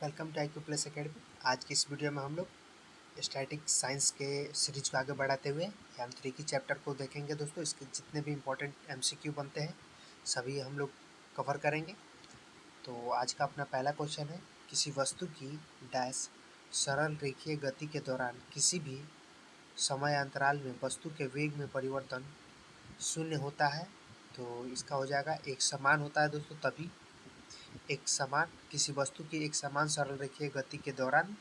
Welcome to IQ Plus Academy. आज की इस वीडियो में हम लोग स्टैटिक साइंस के सीरीज को आगे बढ़ाते हुए यांत्रिकी चैप्टर को देखेंगे। दोस्तों, इसके जितने भी इम्पोर्टेंट MCQ बनते हैं सभी हम लोग कवर करेंगे। तो आज का अपना पहला क्वेश्चन है, किसी वस्तु की डैश सरल रेखीय गति के दौरान किसी भी समय अंतराल में वस्तु के वेग में परिवर्तन शून्य होता है। तो इसका हो जाएगा एक समान होता है दोस्तों, तभी किसी वस्तु की एक समान सरल रेखीय गति के दौरान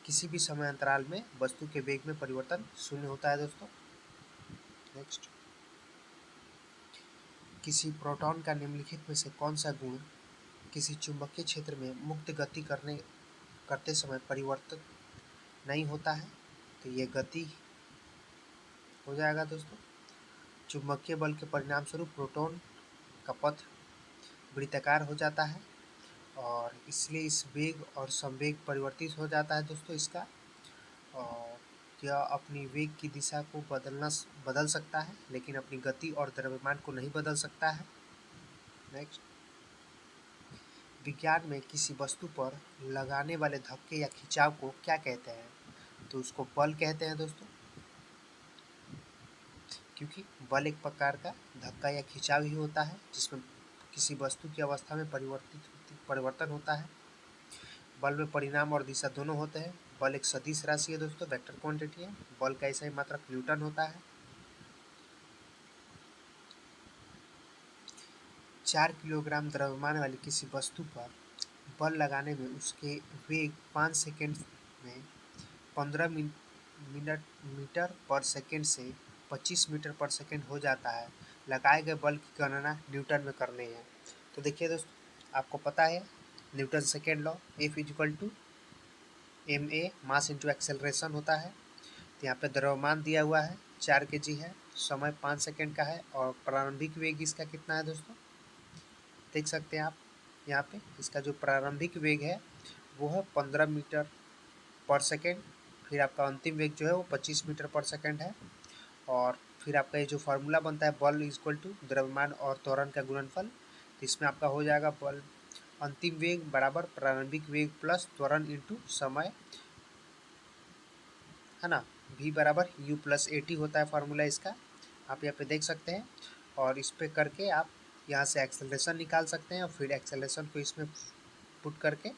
किसी भी समय अंतराल में वस्तु के वेग में परिवर्तन शून्य होता है दोस्तों। नेक्स्ट, किसी प्रोटॉन का निम्नलिखित में से कौन सा गुण किसी चुंबकीय क्षेत्र में मुक्त गति करते समय परिवर्तित नहीं होता है। तो ये गति हो जाएगा दोस्तों। चुंबकीय बल के परिणाम स्वरूप प्रोटॉन का पथ वृत्ताकार हो जाता है और इसलिए इस वेग और संवेग परिवर्तित हो जाता है दोस्तों इसका। और यह अपनी वेग की दिशा को बदल सकता है, लेकिन अपनी गति और द्रव्यमान को नहीं बदल सकता है। नेक्स्ट, विज्ञान में किसी वस्तु पर लगाने वाले धक्के या खिंचाव को क्या कहते हैं। तो उसको बल कहते हैं दोस्तों, क्योंकि बल एक प्रकार का धक्का या खिंचाव ही होता है जिसमें किसी वस्तु की अवस्था में परिवर्तन होता है। बल में परिणाम और दिशा दोनों होते हैं। बल एक सदिश राशि है दोस्तों, वेक्टर क्वांटिटी है। बल का ऐसा ही मात्रक न्यूटन होता है। 4 किलोग्राम द्रव्यमान वाली किसी वस्तु पर बल लगाने में उसके वेग 5 सेकेंड में 15 मीटर पर सेकेंड से 25 मीटर पर सेकेंड हो जाता है। लगाए गए बल की गणना न्यूटन में करनी है। तो देखिए दोस्तों, आपको पता है Newton second law, F = ma mass into acceleration होता है। तो यहाँ पे द्रव्यमान दिया हुआ है 4 kg है, समय 5 सेकेंड का है और प्रारंभिक वेग इसका कितना है दोस्तों, देख सकते हैं आप यहाँ पे। इसका जो प्रारंभिक वेग है वो है 15 मीटर पर सेकेंड। फिर आपका अंतिम वेग जो है वो 25 मीटर पर सेकेंड है। और फिर आपका ये जो फार्मूला बनता है, बल = द्रव्यमान और त्वरण का गुणनफल। तो इसमें आपका हो जाएगा बल अंतिम वेग बराबर प्रारंभिक वेग प्लस त्वरण इंटू समय, है ना। v बराबर u + at होता है फार्मूला इसका, आप यहाँ पे देख सकते हैं। और इस पे करके आप यहाँ से एक्सेलरेशन निकाल सकते हैं और फिर एक्सेलरेशन को इसमें पुट करके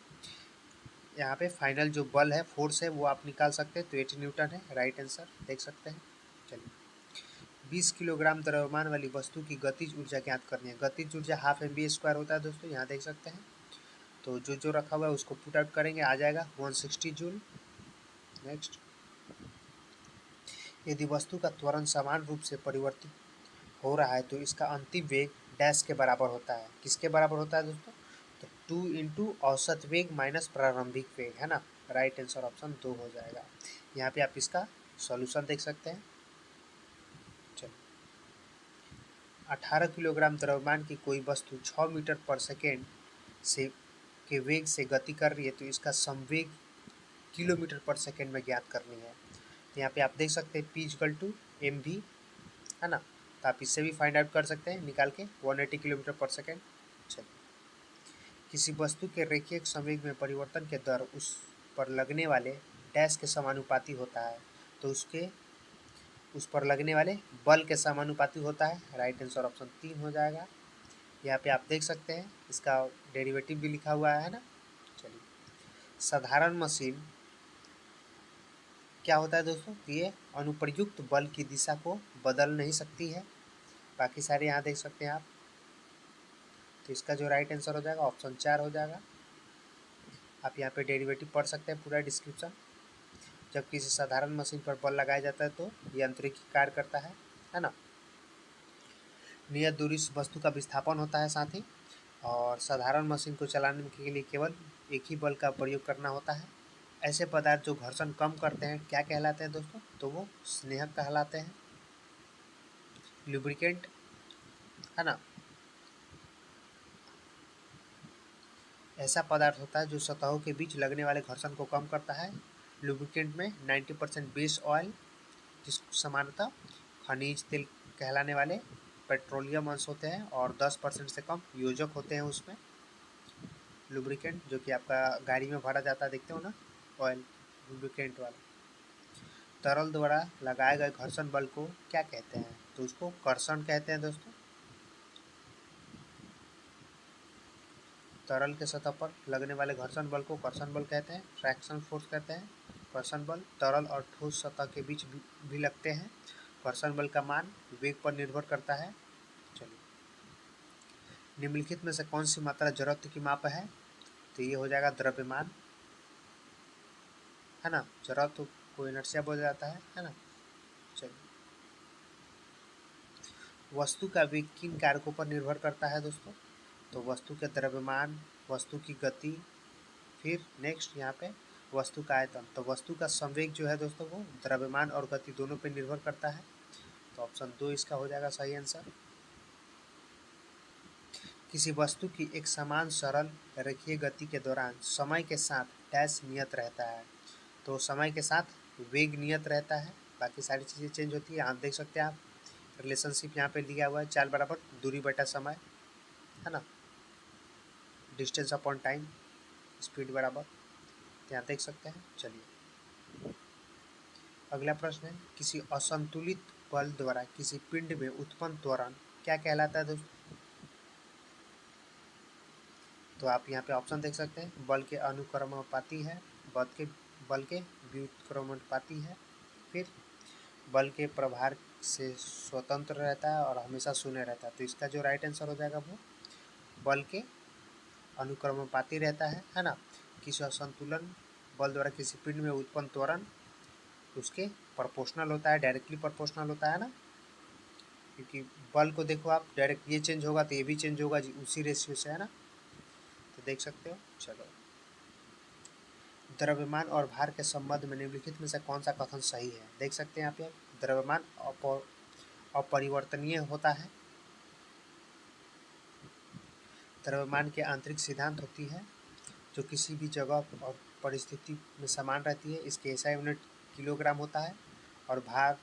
यहाँ पे फाइनल जो बल है, फोर्स है, वो आप निकाल सकते हैं। तो 80 न्यूटन है राइट आंसर, देख सकते हैं। चलिए, 20 किलोग्राम द्रव्यमान वाली वस्तु की गतिज ऊर्जा ज्ञात करनी है। गतिज ऊर्जा ½ mv² होता है दोस्तों, यहाँ देख सकते हैं। तो जो रखा हुआ है उसको पुट आउट करेंगे, आ जाएगा 160 जूल। नेक्स्ट, यदि वस्तु का त्वरण समान रूप से परिवर्तित हो रहा है तो इसका अंतिम वेग डैश के बराबर होता है। किसके बराबर होता है दोस्तों, तो 2 इंटू औसत वेग माइनस प्रारंभिक वेग, है ना। राइट आंसर ऑप्शन 2 हो जाएगा। यहाँ पे आप इसका सॉल्यूशन देख सकते हैं। चलिए, 18 किलोग्राम द्रव्यमान की कोई वस्तु 6 मीटर पर सेकेंड से के वेग से गति कर रही है तो इसका संवेग किलोमीटर पर सेकेंड में ज्ञात करनी है। तो यहाँ पे आप देख सकते हैं P = mv, है ना। तो आप इससे भी फाइंड आउट कर सकते हैं निकाल के, 180 किलोमीटर पर सेकेंड। चलिए, किसी वस्तु के रेखीय संवेग में परिवर्तन के दर उस पर लगने वाले डैश के समानुपाती होता है। तो उस पर लगने वाले बल के समानुपाती होता है। राइट आंसर ऑप्शन 3 हो जाएगा। यहाँ पे आप देख सकते हैं इसका डेरिवेटिव भी लिखा हुआ है ना। चलिए, साधारण मशीन क्या होता है दोस्तों, ये अनुप्रयुक्त बल की दिशा को बदल नहीं सकती है। बाकी सारे यहाँ देख सकते हैं आप। तो इसका जो राइट आंसर हो जाएगा ऑप्शन 4 हो जाएगा। आप यहाँ पे डेरिवेटिव पढ़ सकते हैं पूरा डिस्क्रिप्शन। जब किसी साधारण मशीन पर बल लगाया जाता है तो यांत्रिकी कार्य करता है ना। नियत दूरी वस्तु का विस्थापन होता है साथ ही, और साधारण मशीन को चलाने के लिए केवल एक ही बल का प्रयोग करना होता है। ऐसे पदार्थ जो घर्षण कम करते हैं क्या कहलाते हैं दोस्तों, तो वो स्नेहक कहलाते हैं, लुब्रिकेंट, है ना। ऐसा पदार्थ होता है जो सतहों के बीच लगने वाले घर्षण को कम करता है। लुब्रिकेंट में 90% बेस ऑयल, जिसको सामान्यतः खनिज तेल कहलाने वाले पेट्रोलियम अंश होते हैं, और 10% से कम योजक होते हैं उसमें। लुब्रिकेंट जो कि आपका गाड़ी में भरा जाता है, देखते हो ना, ऑयल लुब्रिकेंट वाला। तरल द्वारा लगाए गए घर्षण बल को क्या कहते हैं? तो उसको कर्षण कहते हैं दोस्तों। तरल के सतह पर लगने वाले घर्षण बल को कर्षण बल कहते हैं, फ्रैक्शन फोर्स कहते हैं। कर्षण बल तरल और ठोस सतह के बीच भी लगते हैं। कर्षण बल का मान वेग पर निर्भर करता है। चलिए, निम्नलिखित में से कौन सी मात्रा जड़त्व की माप है? तो ये हो जाएगा द्रव्यमान, है ना। जड़त्व को इनर्शिया बोला जाता है ना। चलिए, वस्तु का वेग किन कारकों पर निर्भर करता है दोस्तों? तो वस्तु के द्रव्यमान, वस्तु की गति, फिर नेक्स्ट यहाँ पे वस्तु का आयतन। तो वस्तु का संवेग जो है दोस्तों वो द्रव्यमान और गति दोनों पे निर्भर करता है। तो ऑप्शन 2 इसका हो जाएगा सही आंसर। किसी वस्तु की एक समान सरल रेखीय गति के दौरान समय के साथ डैश नियत रहता है। तो समय के साथ वेग नियत रहता है, बाकी सारी चीज़ें चेंज होती है। आप देख सकते हैं, आप रिलेशनशिप यहाँ पे दिया हुआ है, चाल बराबर दूरी बटा समय, है ना, डिस्टेंस अपॉन टाइम, स्पीड बराबर, यहाँ देख सकते हैं। चलिए, अगला प्रश्न है, किसी असंतुलित बल द्वारा किसी पिंड में उत्पन्न त्वरण क्या कहलाता है दोस्तों? तो आप यहाँ पे ऑप्शन देख सकते हैं, बल के अनुक्रमानुपाती है, बल के व्युत्क्रमानुपाती है, फिर बल के प्रभार से स्वतंत्र रहता है और हमेशा शून्य रहता है। तो इसका जो राइट आंसर हो जाएगा वो बल के अनुक्रमानुपाती रहता है ना। किसी असंतुलन बल द्वारा किसी पिंड में उत्पन्न त्वरण उसके प्रोपोर्शनल होता है, डायरेक्टली प्रोपोर्शनल होता है ना, क्योंकि बल को देखो आप, डायरेक्ट ये चेंज होगा तो ये भी चेंज होगा जी, उसी रेशियो से, है ना। तो देख सकते हो। चलो, द्रव्यमान और भार के संबंध में निम्नलिखित में से कौन सा कथन सही है? देख सकते हैं आप, द्रव्यमान अपरिवर्तनीय होता है। द्रव्यमान के आंतरिक सिद्धांत होती है जो किसी भी जगह और परिस्थिति में समान रहती है। इसके एसआई यूनिट किलोग्राम होता है और भार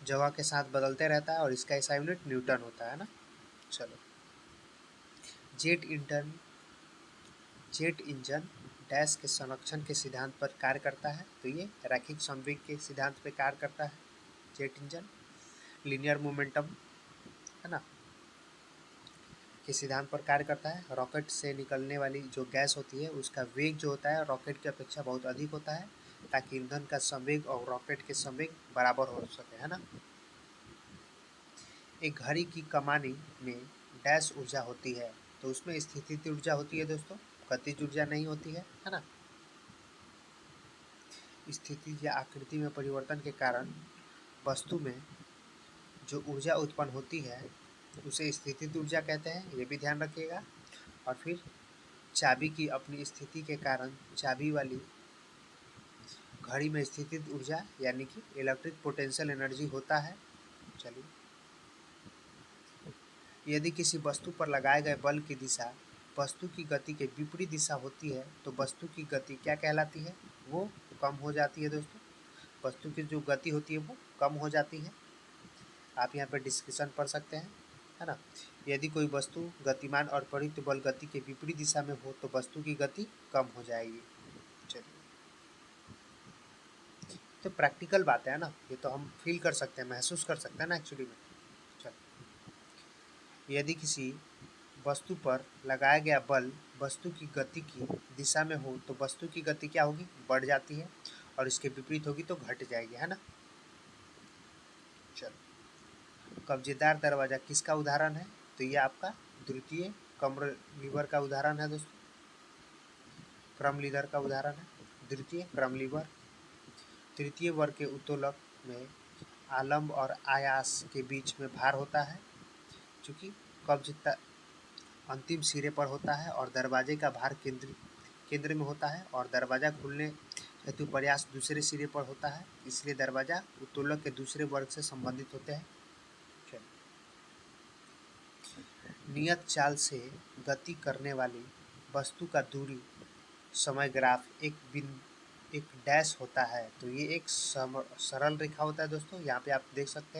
जगह के साथ बदलते रहता है और इसका एसआई यूनिट न्यूटन होता है ना। चलो, जेट इंजन डैश के संरक्षण के सिद्धांत पर कार्य करता है। तो ये रैखिक संवेग के सिद्धांत पर कार्य करता है जेट इंजन। लीनियर मोमेंटम, है ना, के सिद्धांत पर कार्य करता है। रॉकेट से निकलने वाली जो गैस होती है उसका वेग जो होता है रॉकेट की अपेक्षा बहुत अधिक होता है, ताकि ईंधन का संवेग और रॉकेट के संवेग बराबर हो सके, है ना। एक घड़ी की कमानी में डैश ऊर्जा होती है, तो उसमें स्थितिज ऊर्जा होती है दोस्तों, गतिज ऊर्जा नहीं होती है ना। स्थिति या आकृति में परिवर्तन के कारण वस्तु में जो ऊर्जा उत्पन्न होती है उसे स्थितिज ऊर्जा कहते हैं, ये भी ध्यान रखिएगा। और फिर चाबी की अपनी स्थिति के कारण चाबी वाली घड़ी में स्थितिज ऊर्जा यानी कि इलेक्ट्रिक पोटेंशियल एनर्जी होता है। चलिए, यदि किसी वस्तु पर लगाए गए बल की दिशा वस्तु की गति के विपरीत दिशा होती है तो वस्तु की गति क्या कहलाती है? वो कम हो जाती है दोस्तों। वस्तु की जो गति होती है वो कम हो जाती है। आप यहाँ पे डिस्कशन पढ़ सकते हैं, है ना। यदि कोई वस्तु गतिमान और त्वरित बल गति के विपरीत दिशा में हो तो वस्तु की गति कम हो जाएगी। चलिए, तो प्रैक्टिकल बात है ना, ये तो हम फील कर सकते हैं, महसूस कर सकते हैं ना एक्चुअली में। चलिए, यदि किसी वस्तु पर लगाया गया बल वस्तु की गति की दिशा में हो तो वस्तु की गति क्या होगी? बढ़ जाती है, और इसके विपरीत होगी तो घट जाएगी, है ना। चलो, कब्जेदार दरवाजा किसका उदाहरण है? तो ये आपका द्वितीय क्रम लीवर का उदाहरण है दोस्तों, क्रम लीवर का उदाहरण है द्वितीय क्रम लीवर। तृतीय वर्ग के उत्तोलक में आलम्ब और आयास के बीच में भार होता है, चूँकि कब्ज अंतिम सिरे पर होता है और दरवाजे का भार केंद्र में होता है, और दरवाजा खुलने हेतु प्रयास दूसरे सिरे पर होता है, इसलिए दरवाजा उत्तोलक के दूसरे वर्ग से संबंधित होते हैं। नियत चाल से गति करने वाली वस्तु का दूरी समय ग्राफ एक डैश होता है। तो ये एक सरल रेखा होता है दोस्तों, यहाँ पे आप देख सकते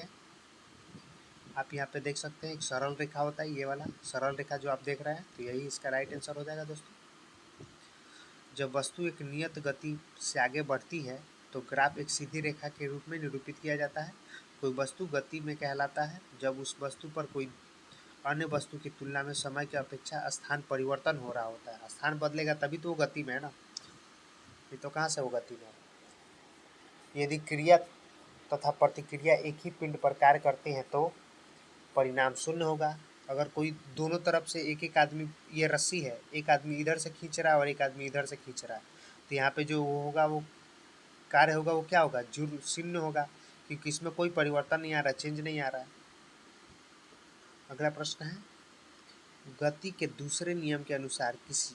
हैं, एक सरल रेखा होता है, ये वाला सरल रेखा जो आप देख रहे हैं, तो यही इसका राइट आंसर हो जाएगा दोस्तों। जब वस्तु एक नियत गति से आगे बढ़ती है तो ग्राफ एक सीधी रेखा के रूप में निरूपित किया जाता है। कोई वस्तु गति में कहलाता है जब उस वस्तु पर कोई अन्य वस्तु की तुलना में समय की अपेक्षा स्थान परिवर्तन हो रहा होता है। स्थान बदलेगा तभी तो वो गति में है ना, ये तो कहाँ से वो गति में है। यदि क्रिया तथा प्रतिक्रिया एक ही पिंड पर कार्य करते हैं तो परिणाम शून्य होगा। अगर कोई दोनों तरफ से एक एक आदमी, ये रस्सी है, एक आदमी इधर से खींच रहा है और एक आदमी इधर से खींच रहा है, तो यहाँ पे जो वो होगा, वो कार्य होगा, वो क्या होगा, शून्य होगा, क्योंकि इसमें कोई परिवर्तन नहीं आ रहा, चेंज नहीं आ रहा है। अगला प्रश्न है, गति के दूसरे नियम के अनुसार किसी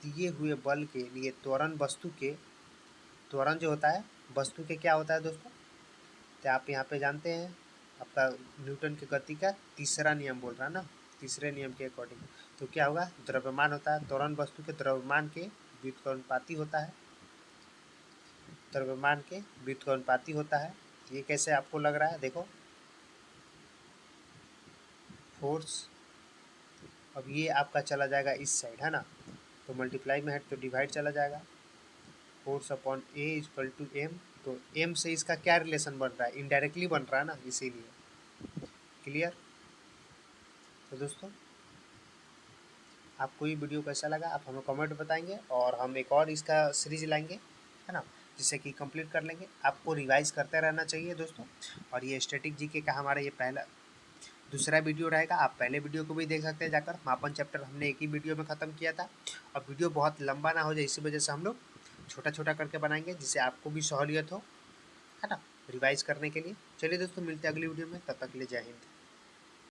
दिए हुए बल के लिए त्वरण वस्तु के, त्वरण जो होता है वस्तु के क्या होता है दोस्तों, तो आप यहाँ पे जानते हैं आपका न्यूटन की गति का तीसरा नियम बोल रहा है ना, तीसरे नियम के अकॉर्डिंग, तो क्या होगा, द्रव्यमान होता है, त्वरण वस्तु के द्रव्यमान के व्युत्क्रमानुपाती होता है, द्रव्यमान के व्युत्क्रमानुपाती होता है। ये कैसे आपको लग रहा है, देखो फोर्स, अब ये आपका चला जाएगा इस साइड है ना, तो मल्टीप्लाई में है तो डिवाइड चला जाएगा, force upon a equal to M, तो एम से इसका क्या रिलेशन बन रहा है, इनडायरेक्टली बन रहा है ना, इसीलिए। क्लियर। तो दोस्तों आपको ये वीडियो कैसा लगा आप हमें कमेंट बताएंगे, और हम एक और इसका सीरीज लाएंगे है ना, जिससे कि कंप्लीट कर लेंगे। आपको रिवाइज करते रहना चाहिए दोस्तों, और ये स्टैटिक जीके का हमारा ये दूसरा वीडियो रहेगा। आप पहले वीडियो को भी देख सकते हैं जाकर, मापन चैप्टर हमने एक ही वीडियो में ख़त्म किया था। और वीडियो बहुत लंबा ना हो जाए, इसी वजह से हम लोग छोटा छोटा करके बनाएंगे, जिससे आपको भी सहूलियत हो है ना रिवाइज करने के लिए। चलिए दोस्तों, मिलते हैं अगली वीडियो में, तब तक के लिए जय हिंद।